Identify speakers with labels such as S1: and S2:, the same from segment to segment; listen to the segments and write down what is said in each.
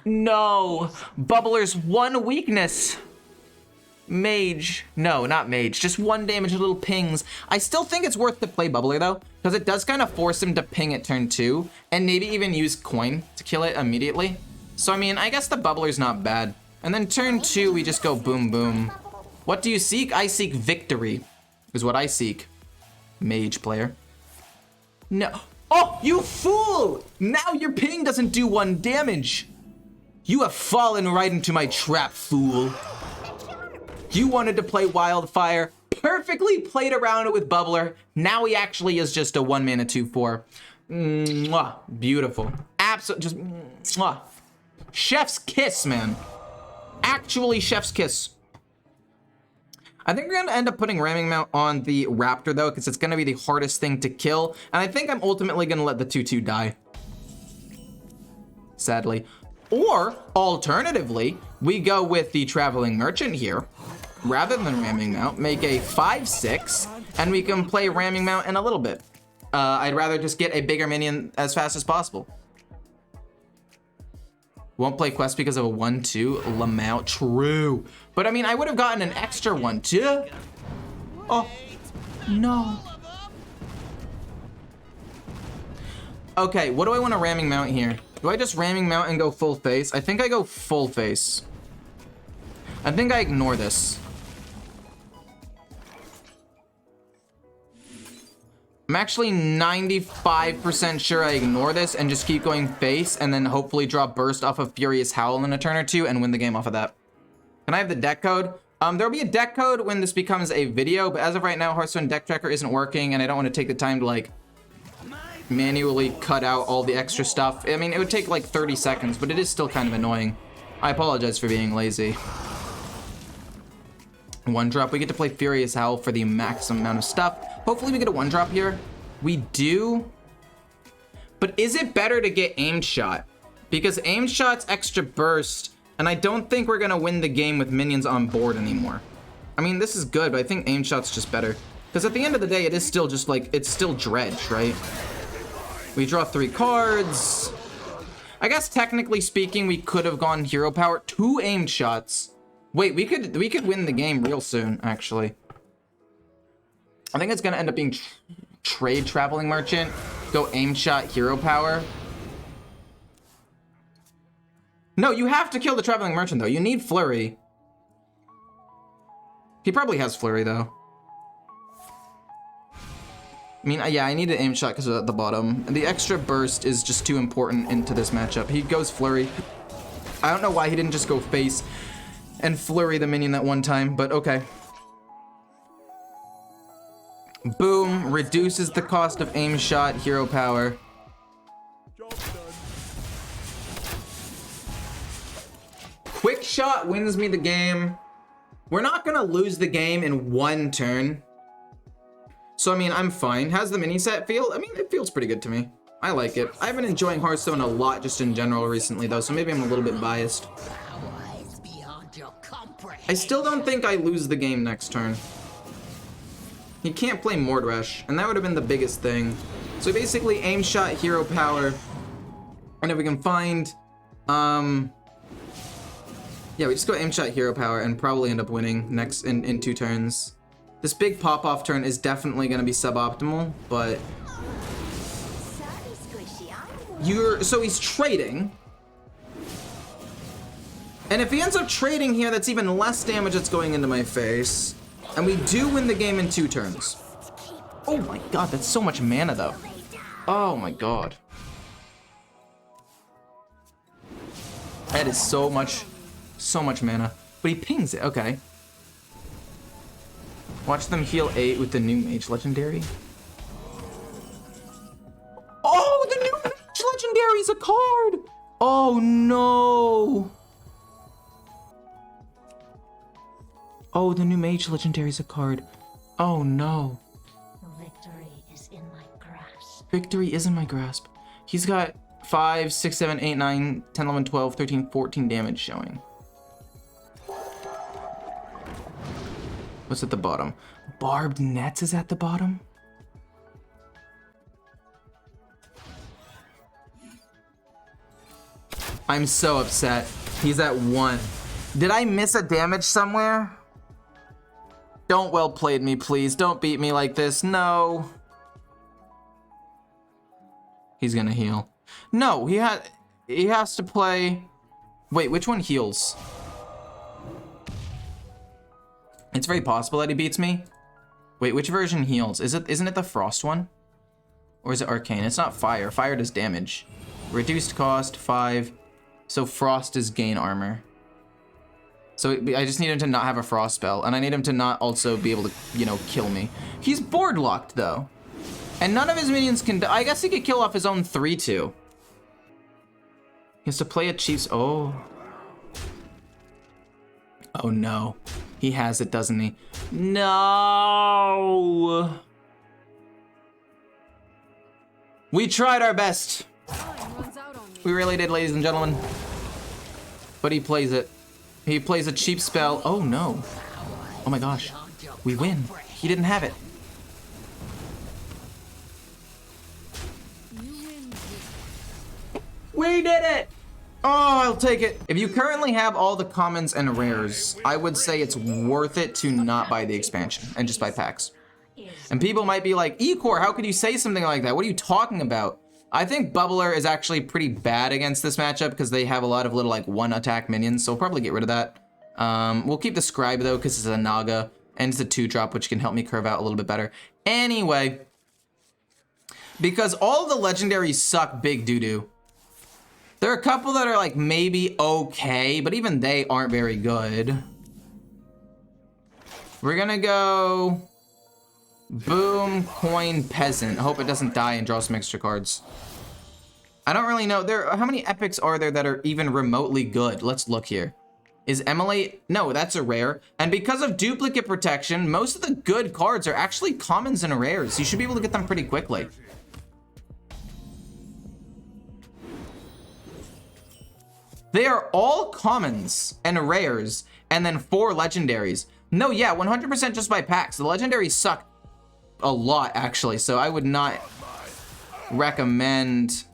S1: No, Bubbler's one weakness. Mage. No, not Mage. Just one damage, little pings. I still think it's worth to play Bubbler though, because it does kind of force him to ping at turn 2, and maybe even use coin to kill it immediately. So I mean, I guess the Bubbler's not bad. And then turn 2, we just go boom boom. What do you seek? I seek victory, is what I seek. Mage player. No. Oh, you fool! Now your ping doesn't do 1 damage. You have fallen right into my trap, fool. You wanted to play Wildfire, perfectly played around it with Bubbler. Now he actually is just a 1 mana 2/4. Mwah, beautiful. Absolutely, just mwah. Chef's kiss, man. Actually, chef's kiss. I think we're gonna end up putting Ramming Mount on the Raptor though, because it's gonna be the hardest thing to kill. And I think I'm ultimately gonna let the 2/2 die. Sadly. Or, alternatively, we go with the Traveling Merchant here, rather than Ramming Mount, make a 5/6, and we can play Ramming Mount in a little bit. I'd rather just get a bigger minion as fast as possible. Won't play quest because of a 1/2 Lamount. True. But I mean, I would have gotten an extra 1/2. Oh, no. Okay, what do I want to Ramming Mount here? Do I just Ramming Mount and go full face? I think I go full face. I think I ignore this. I'm actually 95% sure I ignore this and just keep going face and then hopefully draw burst off of Furious Howl in a turn or 2 and win the game off of that. Can I have the deck code? There'll be a deck code when this becomes a video, but as of right now, Hearthstone deck tracker isn't working and I don't want to take the time to like manually cut out all the extra stuff. I mean, it would take like 30 seconds, but it is still kind of annoying. I apologize for being lazy. 1-drop, we get to play Furious Howl for the maximum amount of stuff. Hopefully we get a 1-drop here. We do. But is it better to get Aimed Shot? Because Aimed Shot's extra burst, and I don't think we're gonna win the game with minions on board anymore. I mean, this is good, but I think Aimed Shot's just better. Because at the end of the day, it is still just like, it's still Dredge, right? We draw 3 cards. I guess technically speaking, we could have gone Hero Power, 2 Aimed Shots. Wait, we could win the game real soon, actually. I think it's gonna end up being trade Traveling Merchant, go Aim Shot, Hero Power. No, you have to kill the Traveling Merchant though. You need Flurry. He probably has Flurry though. I mean, yeah, I need an Aim Shot because of at the bottom. And the extra burst is just too important into this matchup. He goes Flurry. I don't know why he didn't just go face and Flurry the minion that one time, but okay. Boom, reduces the cost of Aim Shot, Hero Power. Quick Shot wins me the game. We're not gonna lose the game in 1 turn. So, I mean, I'm fine. How's the mini set feel? I mean, it feels pretty good to me. I like it. I've been enjoying Hearthstone a lot just in general recently though, so maybe I'm a little bit biased. I still don't think I lose the game next turn. He can't play Mordresh, and that would have been the biggest thing. So basically, Aim Shot, Hero Power, and if we can find, yeah, we just go Aim Shot, Hero Power, and probably end up winning next in 2 turns. This big pop-off turn is definitely going to be suboptimal, but so he's trading. And if he ends up trading here, that's even less damage that's going into my face. And we do win the game in 2 turns. Oh my god, that's so much mana though. Oh my god. That is so much mana. But he pings it, okay. Watch them heal 8 with the new Mage Legendary. Oh, the new Mage Legendary is a card! Oh no! Oh, the new Mage Legendary is a card. Oh no.
S2: Victory is in my grasp.
S1: Victory is in my grasp. He's got 5, 6, 7, 8, 9, 10, 11, 12, 13, 14 damage showing. What's at the bottom? Barbed Nets is at the bottom? I'm so upset. He's at 1. Did I miss a damage somewhere? Don't well played me, please. Don't beat me like this. No. He's gonna heal. No, he has to play. Wait, which one heals? It's very possible that he beats me. Wait, which version heals? Isn't it the Frost one? Or is it Arcane? It's not Fire. Fire does damage. Reduced cost, 5. So Frost is gain armor. So I just need him to not have a Frost spell. And I need him to not also be able to, you know, kill me. He's board locked, though. And none of his minions can... I guess he could kill off his own 3-2. He has to play a Chief's... Oh. Oh, no. He has it, doesn't he? No! We tried our best. We really did, ladies and gentlemen. But he plays it. He plays a cheap spell. Oh, no. Oh, my gosh. We win. He didn't have it. We did it! Oh, I'll take it. If you currently have all the commons and rares, I would say it's worth it to not buy the expansion and just buy packs. And people might be like, Ecore, how could you say something like that? What are you talking about? I think Bubbler is actually pretty bad against this matchup because they have a lot of little like 1-attack minions, so we'll probably get rid of that. We'll keep the Scribe though because it's a Naga and it's a 2-drop, which can help me curve out a little bit better. Anyway, because all the legendaries suck big doo-doo. There are a couple that are like maybe okay, but even they aren't very good. We're gonna go Boom, Coin, Peasant. Hope it doesn't die and draw some extra cards. I don't really know. How many epics are there that are even remotely good? Let's look here. Is Emily? No, that's a rare. And because of duplicate protection, most of the good cards are actually commons and rares. You should be able to get them pretty quickly. They are all commons and rares, and then 4 legendaries. No, yeah, 100% just by packs. The legendaries suck a lot, actually, so I would not recommend...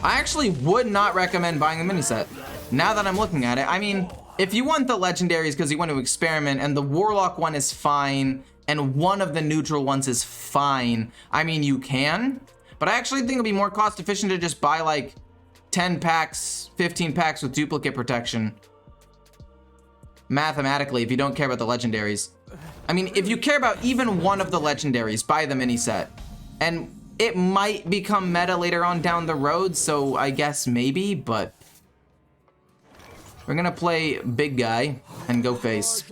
S1: I actually would not recommend buying a mini set. Now that I'm looking at it, I mean, if you want the legendaries because you want to experiment, and the Warlock one is fine, and one of the neutral ones is fine, I mean, you can. But I actually think it'll be more cost efficient to just buy, like, 10 packs, 15 packs with duplicate protection. Mathematically, if you don't care about the legendaries. I mean, if you care about even one of the legendaries, buy the mini set. And it might become meta later on down the road, so I guess maybe, but... We're gonna play big guy and go face.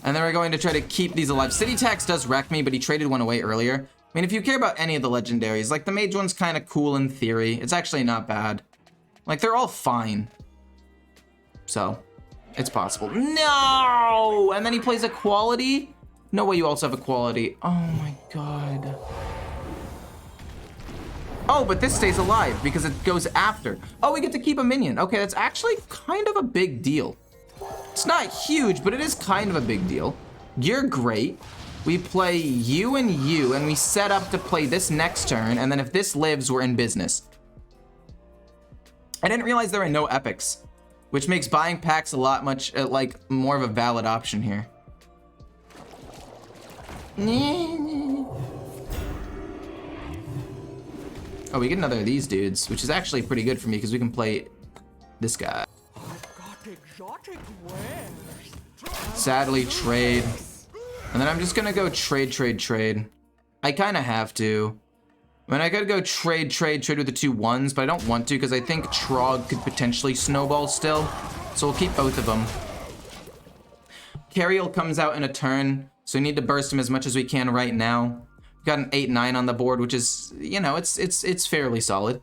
S1: And then we're going to try to keep these alive. City Tax does wreck me, but he traded one away earlier. I mean, if you care about any of the legendaries, like the Mage one's kind of cool in theory. It's actually not bad. Like, they're all fine. So, it's possible. No! And then he plays Equality? No way you also have Equality. Oh my god. Oh, but this stays alive because it goes after. Oh, we get to keep a minion. Okay, that's actually kind of a big deal. It's not huge, but it is kind of a big deal. You're great. We play you, and we set up to play this next turn, and then if this lives, we're in business. I didn't realize there were no epics, which makes buying packs a lot like more of a valid option here. Oh, we get another of these dudes, which is actually pretty good for me because we can play this guy. Sadly, trade. And then I'm just gonna go trade. I kind of have to. I mean, I could go trade with the 2 1s, but I don't want to because I think Trog could potentially snowball still. So we'll keep both of them. Carriel comes out in a turn, so we need to burst him as much as we can right now. We've got an 8-9 on the board, which is, you know, it's fairly solid.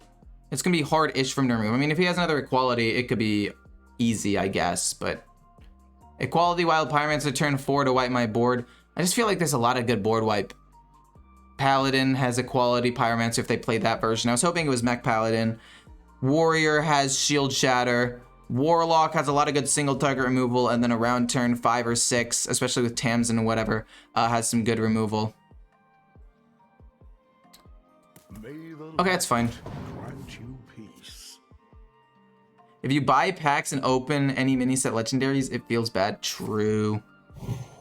S1: It's gonna be hard-ish for him to remove. I mean, if he has another Equality, it could be easy, I guess, but... Equality Wild Pyromancer turn 4 to wipe my board. I just feel like there's a lot of good board wipe. Paladin has Equality Pyromancer if they played that version. I was hoping it was Mech Paladin. Warrior has Shield Shatter. Warlock has a lot of good single target removal, and then around turn 5 or 6, especially with Tamsin and whatever, has some good removal. Okay, that's fine.
S3: Grant you peace.
S1: If you buy packs and open any mini set legendaries, it feels bad. True.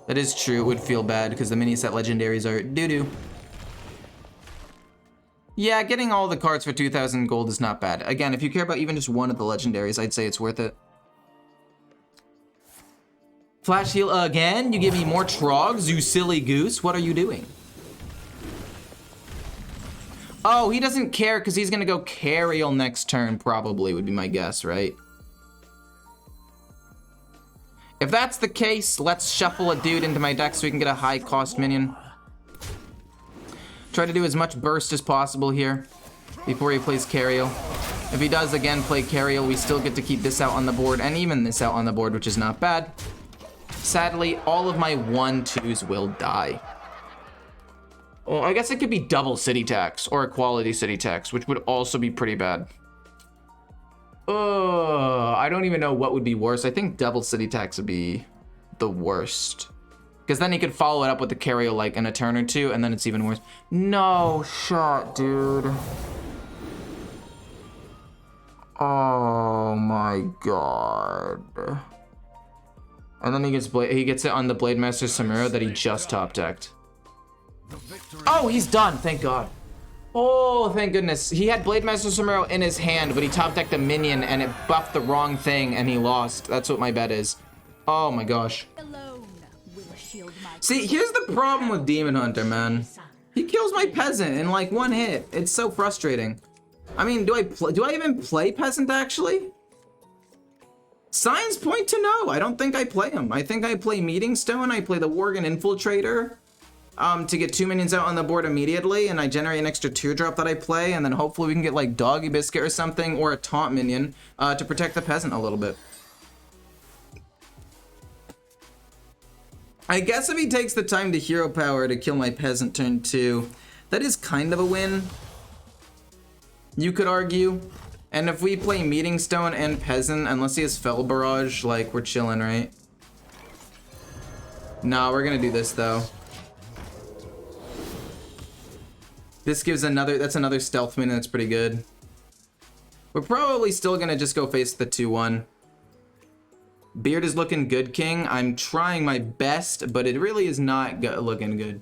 S1: That is true. It would feel bad because the mini set legendaries are doo-doo. Yeah, getting all the cards for 2,000 gold is not bad. Again, if you care about even just one of the legendaries, I'd say it's worth it. Flash heal again? You give me more trogs, you silly goose. What are you doing? Oh, he doesn't care because he's gonna go Cariel next turn, probably, would be my guess, right? If that's the case, let's shuffle a dude into my deck so we can get a high cost minion. Try to do as much burst as possible here before he plays Cariel. If he does again play Cariel, we still get to keep this out on the board and even this out on the board, which is not bad. Sadly, all of my 1/2s will die. Well, I guess it could be double city tax or equality city tax, which would also be pretty bad. I don't even know what would be worse. I think double city tax would be the worst. Because then he could follow it up with the Cariel like in a turn or two, and then it's even worse. No shot, dude. Oh my god. And then he gets it on the Blade Master Samura that he just top decked. Oh, he's done, thank god. Oh, thank goodness. He had Blade Master Samura in his hand, but he top decked a minion and it buffed the wrong thing and he lost. That's what my bet is. Oh my gosh. See, here's the problem with Demon Hunter, man. He kills my peasant in like one hit. It's so frustrating. I mean, do I even play peasant actually? Signs point to no. I don't think I play him. I think I play Meeting Stone. I play the Worgen Infiltrator to get 2 minions out on the board immediately, and I generate an extra teardrop that I play, and then hopefully we can get like Doggy Biscuit or something, or a taunt minion to protect the peasant a little bit. I guess if he takes the time to hero power to kill my peasant turn 2, that is kind of a win, you could argue. And if we play Meeting Stone and peasant, unless he has Fell Barrage, like, we're chilling, right? Nah, we're gonna do this though. This gives that's another stealth minion that's pretty good. We're probably still gonna just go face the 2-1. Beard is looking good, King. I'm trying my best, but it really is not looking good.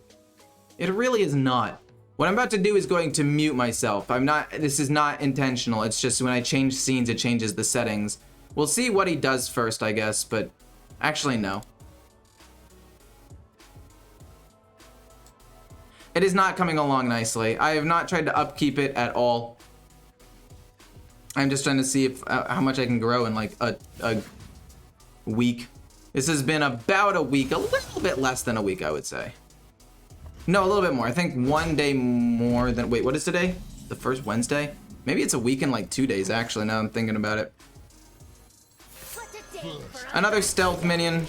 S1: It really is not. What I'm about to do is going to mute myself. This is not intentional. It's just when I change scenes, it changes the settings. We'll see what he does first, I guess, but actually, no. It is not coming along nicely. I have not tried to upkeep it at all. I'm just trying to see if how much I can grow in like a week. This has been about a week, a little bit less than a week, I would say. No, a little bit more. I think 1 day more than, wait, what is today? The first Wednesday? Maybe it's a week and like 2 days, actually, now I'm thinking about it. Another stealth minion.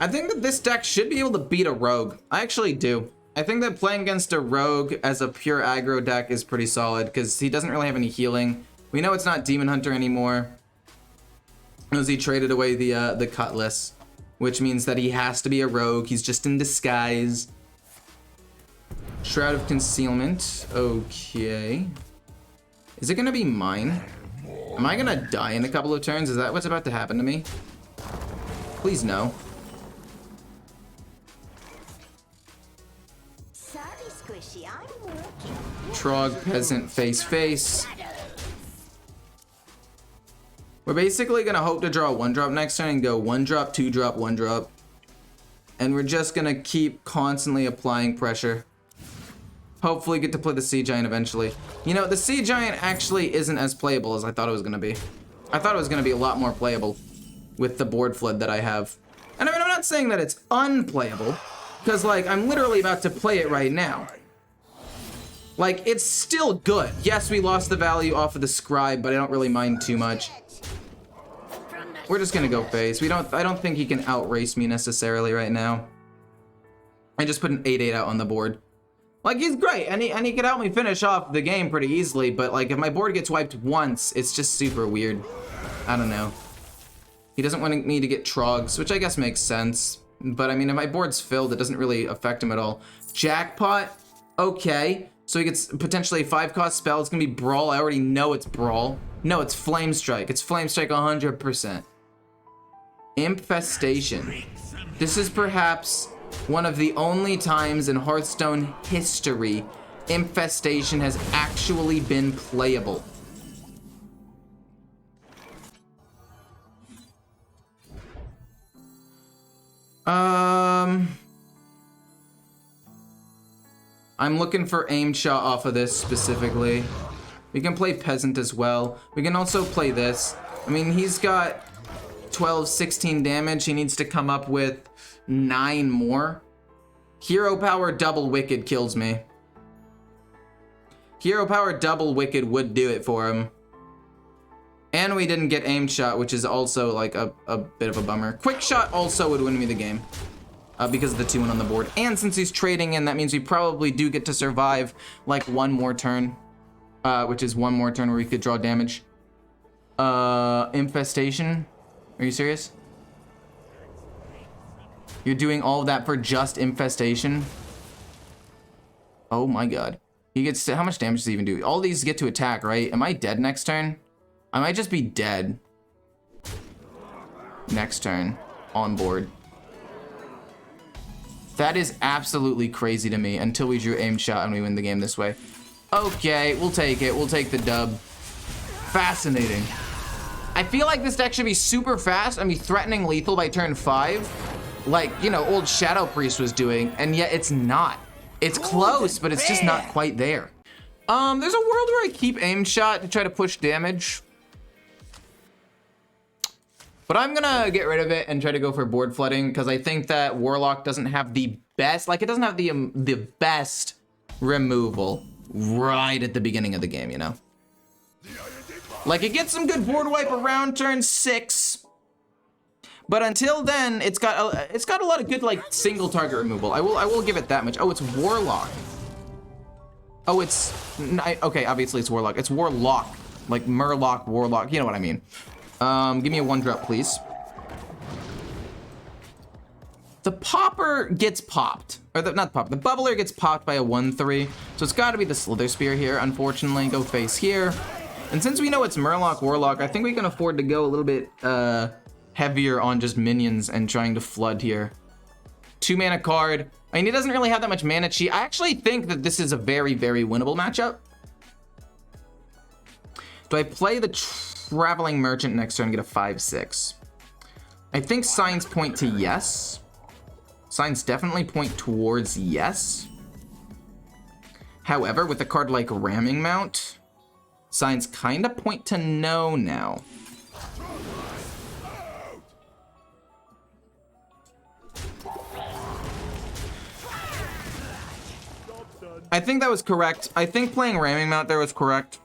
S1: I think that this deck should be able to beat a rogue. I actually do. I think that playing against a rogue as a pure aggro deck is pretty solid because he doesn't really have any healing. We know it's not Demon Hunter anymore, because he traded away the Cutlass, which means that he has to be a rogue. He's just in disguise. Shroud of Concealment. Okay. Is it gonna be mine? Am I gonna die in a couple of turns? Is that what's about to happen to me? Please no.
S2: Sorry, Squishy, I'm working.
S1: Trog, Peasant, face. We're basically gonna hope to draw 1-drop next turn and go 1-drop, 2-drop, 1-drop. And we're just gonna keep constantly applying pressure. Hopefully get to play the Sea Giant eventually. You know, the Sea Giant actually isn't as playable as I thought it was gonna be. I thought it was gonna be a lot more playable with the board flood that I have. And I mean, I'm not saying that it's unplayable, because like, I'm literally about to play it right now. Like, it's still good. Yes, we lost the value off of the Scribe, but I don't really mind too much. We're just gonna go face. I don't think he can outrace me necessarily right now. I just put an 8/8 out on the board. Like, he's great, and he could help me finish off the game pretty easily, but like, if my board gets wiped once, it's just super weird. I don't know. He doesn't want me to get Trogs, which I guess makes sense. But I mean, if my board's filled, it doesn't really affect him at all. Jackpot, okay. So he gets potentially a 5-cost spell. It's gonna be Brawl. I already know it's Brawl. No, it's Flame Strike. It's Flame Strike 100%. Infestation. This is perhaps one of the only times in Hearthstone history Infestation has actually been playable. I'm looking for aim shot off of this specifically. We can play Peasant as well. We can also play this. I mean, he's got 12, 16 damage. He needs to come up with 9 more. Hero Power Double Wicked kills me. Hero Power Double Wicked would do it for him. And we didn't get aim shot, which is also like a bit of a bummer. Quick Shot also would win me the game. Because of the 2-1 on the board. And since he's trading in, that means we probably do get to survive like one more turn. Which is one more turn where we could draw damage. Infestation? Are you serious? You're doing all of that for just Infestation? Oh my god. He gets to, how much damage does he even do? All these get to attack, right? Am I dead next turn? I might just be dead. Next turn. On board. That is absolutely crazy to me until we drew aim shot and we win the game this way. Okay, we'll take it. We'll take the dub. Fascinating. I feel like this deck should be super fast and be threatening lethal by turn 5. Like, you know, old Shadow Priest was doing, and yet it's not. It's close, but it's just not quite there. There's a world where I keep aim shot to try to push damage. But I'm gonna get rid of it and try to go for board flooding because I think that Warlock doesn't have the best, like it doesn't have the best removal right at the beginning of the game, you know? Like it gets some good board wipe around turn 6, but until then, it's got a lot of good like single target removal. I will give it that much. Oh, it's Warlock. Oh, it's okay. Obviously, it's Warlock. It's Warlock, like Murloc, Warlock. You know what I mean? Give me a 1-drop, please. The popper gets popped, or not pop. The bubbler gets popped by a 1/3, so it's got to be the Slither Spear here. Unfortunately, go face here. And since we know it's Murloc, Warlock, I think we can afford to go a little bit heavier on just minions and trying to flood here. 2-mana card. I mean, he doesn't really have that much mana chi. I actually think that this is a very, very winnable matchup. Do I play the Traveling Merchant next turn and get a 5/6? I think signs point to yes. Signs definitely point towards yes. However, with a card like Ramming Mount, signs kind of point to no now. I think that was correct. I think playing Ramming Mount there was correct.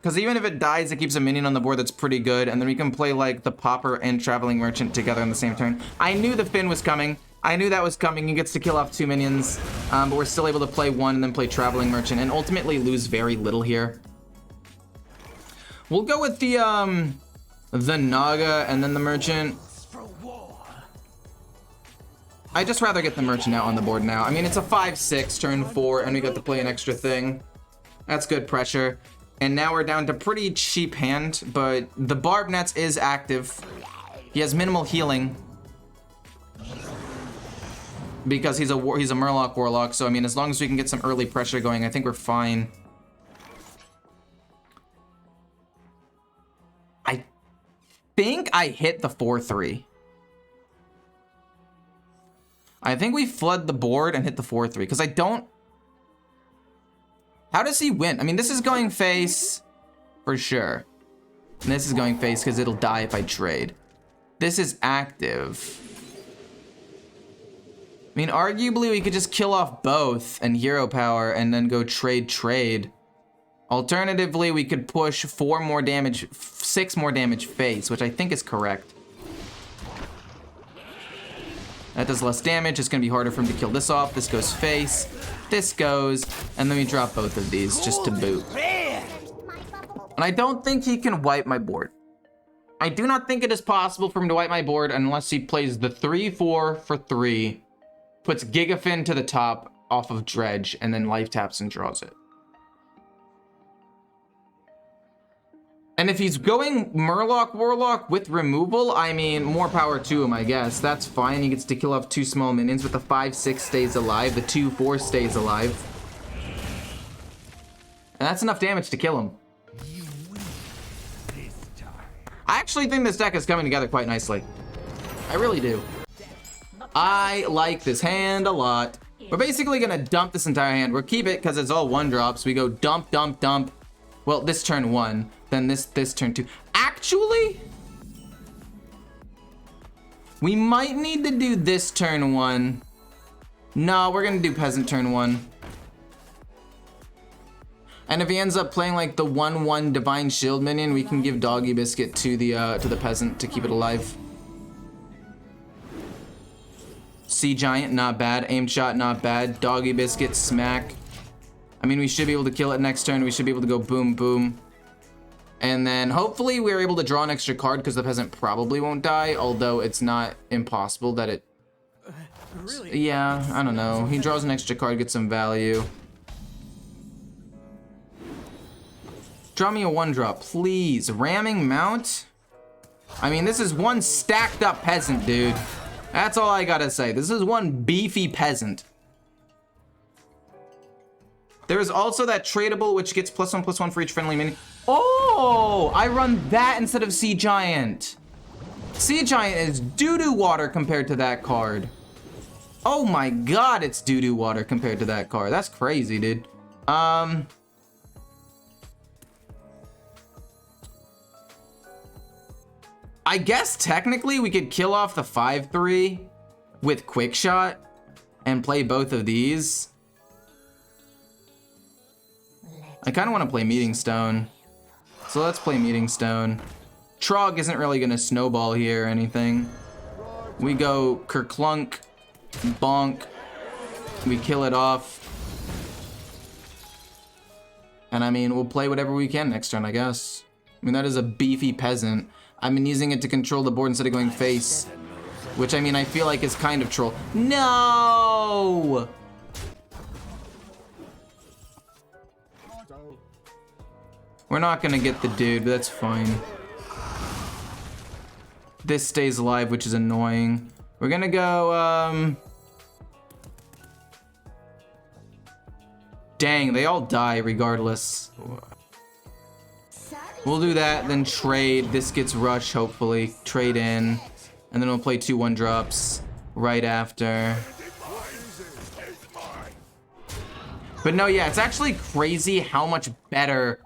S1: Because even if it dies, it keeps a minion on the board that's pretty good, and then we can play like the Popper and Traveling Merchant together on the same turn. I knew the Finn was coming. I knew that was coming. He gets to kill off 2 minions, but we're still able to play 1 and then play Traveling Merchant, and ultimately lose very little here. We'll go with the Naga and then the Merchant. I'd just rather get the Merchant out on the board now. I mean, it's a 5/6 turn 4, and we got to play an extra thing. That's good pressure. And now we're down to pretty cheap hand, but the Barb Nets is active. He has minimal healing because he's a Murloc Warlock. So I mean, as long as we can get some early pressure going, I think we're fine. I think I hit the 4/3. I think we flood the board and hit the 4/3 because I don't. How does he win? I mean, this is going face for sure. And this is going face because it'll die if I trade. This is active. I mean, arguably we could just kill off both and hero power and then go trade. Alternatively, we could push 4 more damage, 6 more damage face, which I think is correct. That does less damage. It's gonna be harder for him to kill this off. This goes face. This goes, and then we drop both of these just to boot. And I don't think he can wipe my board. I do not think it is possible for him to wipe my board unless he plays the 3/4 for 3, puts Gigafin to the top, off of Dredge and then life taps and draws it. And if he's going Murloc Warlock with removal, I mean, more power to him, I guess. That's fine. He gets to kill off 2 small minions, but the 5/6 stays alive. The 2/4 stays alive. And that's enough damage to kill him. I actually think this deck is coming together quite nicely. I really do. I like this hand a lot. We're basically gonna dump this entire hand. We'll keep it because it's all 1-drops. We go dump, dump, dump. Well, this turn 1, then this turn 2. Actually, we might need to do this turn 1. No, we're gonna do peasant turn 1. And if he ends up playing like the 1/1 divine shield minion, we can give Doggy Biscuit to the peasant to keep it alive. Sea Giant, not bad. Aim shot, not bad. Doggy Biscuit, smack. I mean, we should be able to kill it next turn. We should be able to go boom, boom. And then hopefully we're able to draw an extra card because the peasant probably won't die, although it's not impossible that it... Yeah, I don't know. He draws an extra card, gets some value. Draw me a 1-drop, please. Ramming Mount? I mean, this is one stacked up peasant, dude. That's all I gotta say. This is one beefy peasant. There is also that tradable, which gets +1/+1 for each friendly minion. Oh, I run that instead of Sea Giant. Sea Giant is doo-doo water compared to that card. Oh my god, it's doo-doo water compared to that card. That's crazy, dude. I guess technically we could kill off the 5/3 with Quick Shot and play both of these. I kind of want to play Meeting Stone. So let's play Meeting Stone. Trog isn't really going to snowball here or anything. We go Kerklunk, bonk. We kill it off. And I mean, we'll play whatever we can next turn, I guess. I mean, that is a beefy peasant. I've been using it to control the board instead of going face. Which, I mean, I feel like is kind of troll. No! We're not gonna get the dude, but that's fine. This stays alive, which is annoying. We're gonna go, Dang, they all die regardless. We'll do that, then trade. This gets rush, hopefully. Trade in. And then we'll play 2 1-drops right after. But no, yeah, it's actually crazy how much better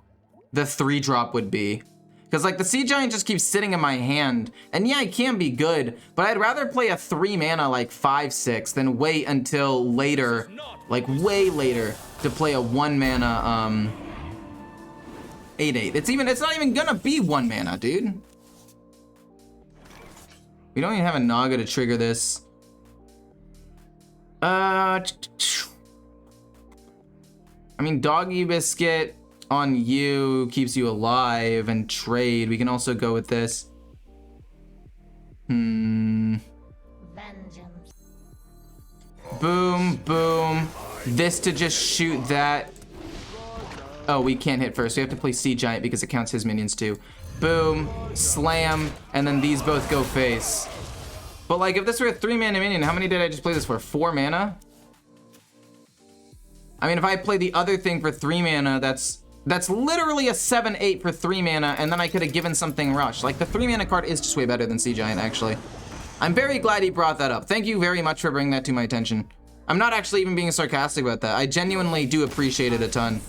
S1: the 3-drop would be. Because like the Sea Giant just keeps sitting in my hand. And yeah, it can be good, but I'd rather play a 3 mana like 5/6 than wait until later, like way later, to play a 1 mana 8/8. It's not even gonna be 1 mana, dude. We don't even have a Naga to trigger this. I mean, Doggy Biscuit on you keeps you alive, and trade. We can also go with this. Boom, boom. This to just shoot that. Oh, we can't hit first. We have to play Sea Giant because it counts his minions too. Boom, slam, and then these both go face. But like, if this were a 3 mana minion, how many did I just play this for? 4 mana? I mean, if I play the other thing for 3 mana, that's literally a 7/8 for 3 mana, and then I could have given something rush. Like, the 3 mana card is just way better than Sea Giant, actually. I'm very glad he brought that up. Thank you very much for bringing that to my attention. I'm not actually even being sarcastic about that. I genuinely do appreciate it a ton.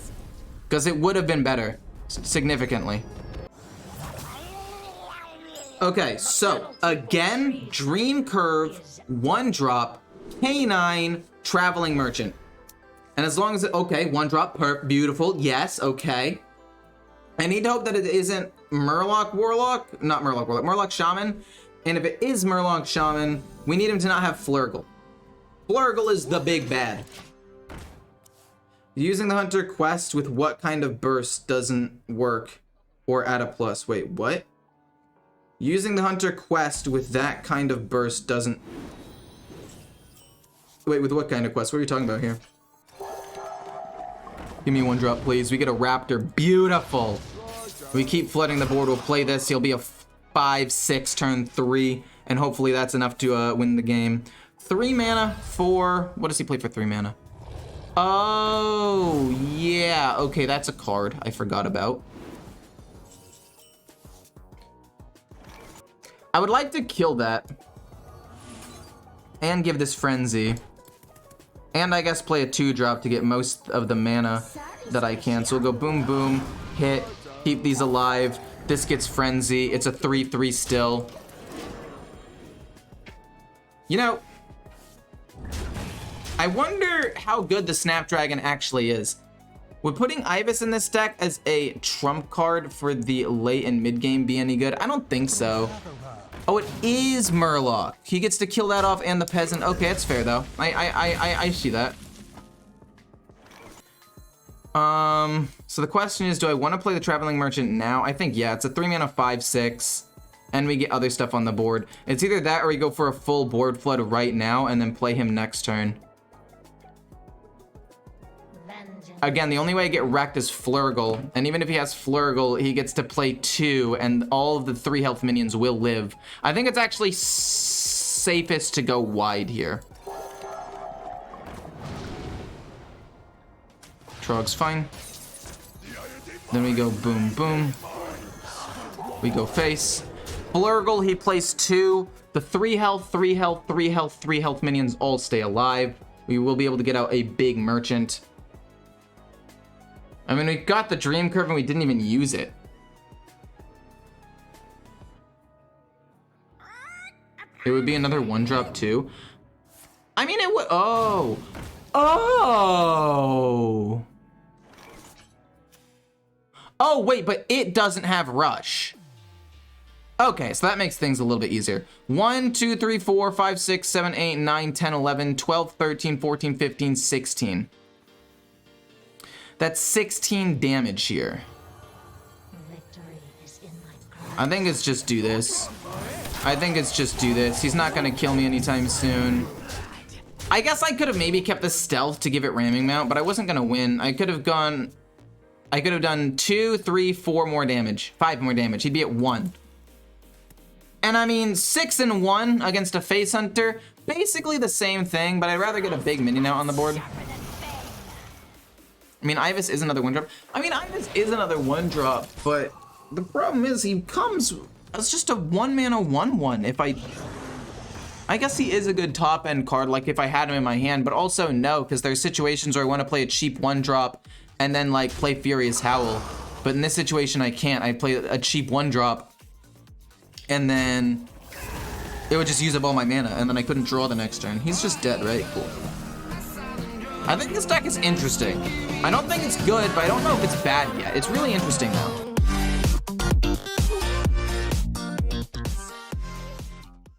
S1: Because it would have been better, significantly. Okay, so, again, Dream Curve, 1-drop, K9, Traveling Merchant. And as long as it, okay, 1-drop, beautiful, yes, okay. I need to hope that it isn't Murloc Warlock, not Murloc Warlock, Murloc Shaman. And if it is Murloc Shaman, we need him to not have Flurgle. Flurgle is the big bad. Using the Hunter quest with what kind of burst doesn't work or add a plus. Wait, what? Using the Hunter quest with that kind of burst doesn't... Wait, with what kind of quest? What are you talking about here? Give me 1-drop, please. We get a Raptor. Beautiful. We keep flooding the board. We'll play this. He'll be a 5/6 turn 3, and hopefully that's enough to win the game. 3 mana for... What does he play for 3 mana? Oh, yeah. Okay, that's a card I forgot about. I would like to kill that. And give this Frenzy. And I guess play a 2-drop to get most of the mana that I can. So we'll go boom, boom, hit, keep these alive. This gets Frenzy. It's a 3/3 still. You know, I wonder how good the Snapdragon actually is. Would putting Ibis in this deck as a trump card for the late and mid game be any good? I don't think so. Oh, it is Murloc. He gets to kill that off and the Peasant. Okay, that's fair though. I see that. So the question is, do I want to play the Traveling Merchant now? I think, yeah, it's a 3 mana 5/6, and we get other stuff on the board. It's either that or we go for a full board flood right now and then play him next turn. Again, the only way I get wrecked is Flurgle, and even if he has Flurgle, he gets to play 2, and all of the 3 health minions will live. I think it's actually safest to go wide here. Trog's fine. Then we go boom, boom. We go face. Flurgle, he plays 2. The 3 health, 3 health, 3 health, 3 health minions all stay alive. We will be able to get out a big merchant. I mean, we got the Dream Curve and we didn't even use it. It would be another 1-drop too. I mean, it would. Oh. Oh. Oh, wait, but it doesn't have Rush. Okay, so that makes things a little bit easier. 1, 2, 3, 4, 5, 6, 7, 8, 9, 10, 11, 12, 13, 14, 15, 16. That's 16 damage here. I think it's just do this. He's not gonna kill me anytime soon. I guess I could have maybe kept the stealth to give it ramming mount, but I wasn't gonna win. I could have done 2, 3, 4 more damage, 5 more damage. He'd be at 1. And I mean, 6 and 1 against a Face Hunter, basically the same thing, but I'd rather get a big minion out on the board. I mean, Ibis is another 1-drop. But the problem is he comes as just a 1-mana 1/1. I guess he is a good top end card, like if I had him in my hand, but also no, because there's situations where I want to play a cheap 1-drop and then like play Furious Howl. But in this situation, I can't. I play a cheap 1-drop and then it would just use up all my mana and then I couldn't draw the next turn. He's just dead, right? Cool. I think this deck is interesting. I don't think it's good, but I don't know if it's bad yet. It's really interesting though.